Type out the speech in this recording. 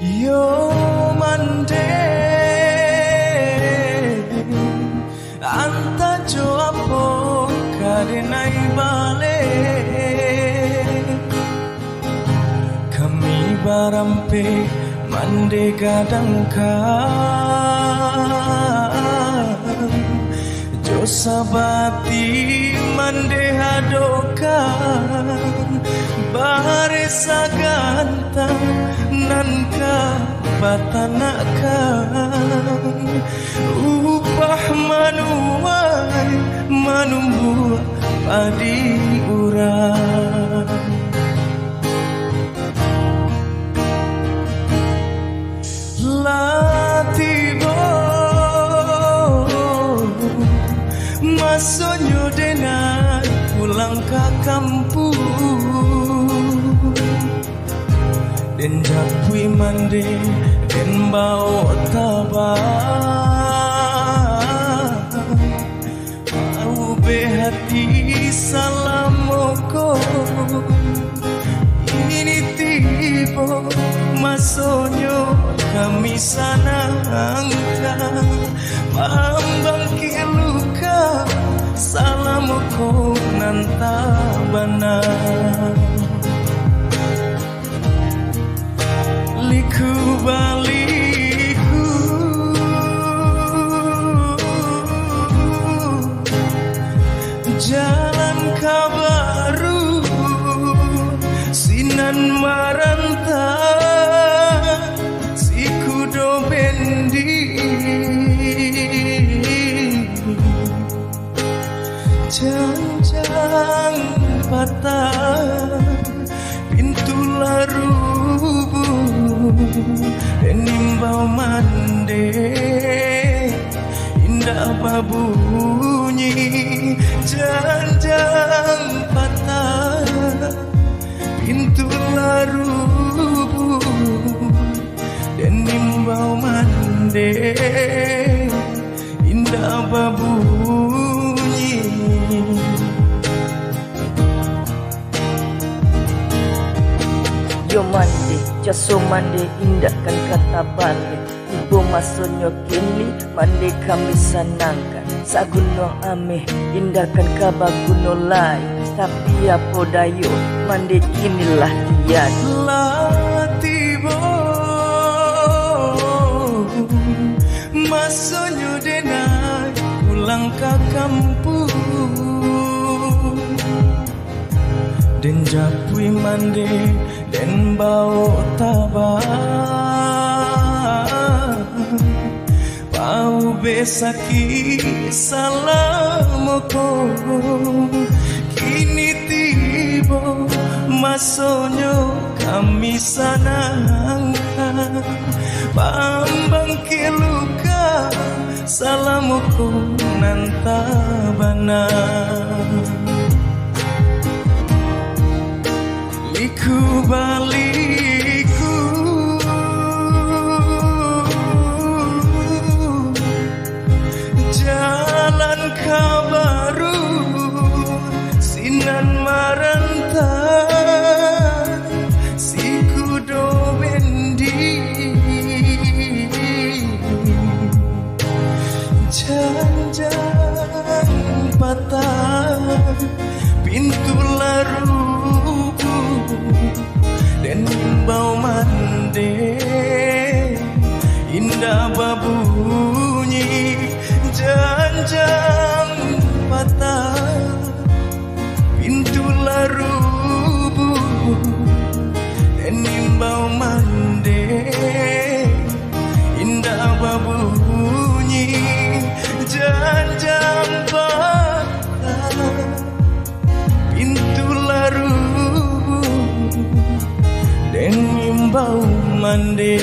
Yo mande anta jo apo karenai bale kami barampe mande gadangka jo sabati mande hadokan bare sagantang nanka batanakan upah manuai manumbu padi urang latibo masonyo denai pulang ke kampung den jakui mande den bau tabah au behati salamoko ini tibo masonyo kami sanangka pambang kiluka salamoko nantabana liku baliku jalan kabaru sinan maranta si kudo bendi janjang patah pintu laru nimbau mande indah babunyi janjang patah pintu laru dan nimbau mande indah babunyi yo mande jaso mande indahkan kata balik ibu masonyo kini mande kami sanangkan saguno ameh indahkan kabaguno lai tapi apa dayo mande kinilah tiad latibo masonyo denai pulang ke kampung den jakui mande den bau tabah bau besaki salamoko kini tibo masonyo kami sanangka pambang kiluka salamoko nantabana liku baliku jalan kabaru sinan maranta si kudo bendi janjang patah pintu laru dan bau mande indah babunyi janjang patah pintu laru dan bau mande indah babunyi janjang patah pintu laru den bau mande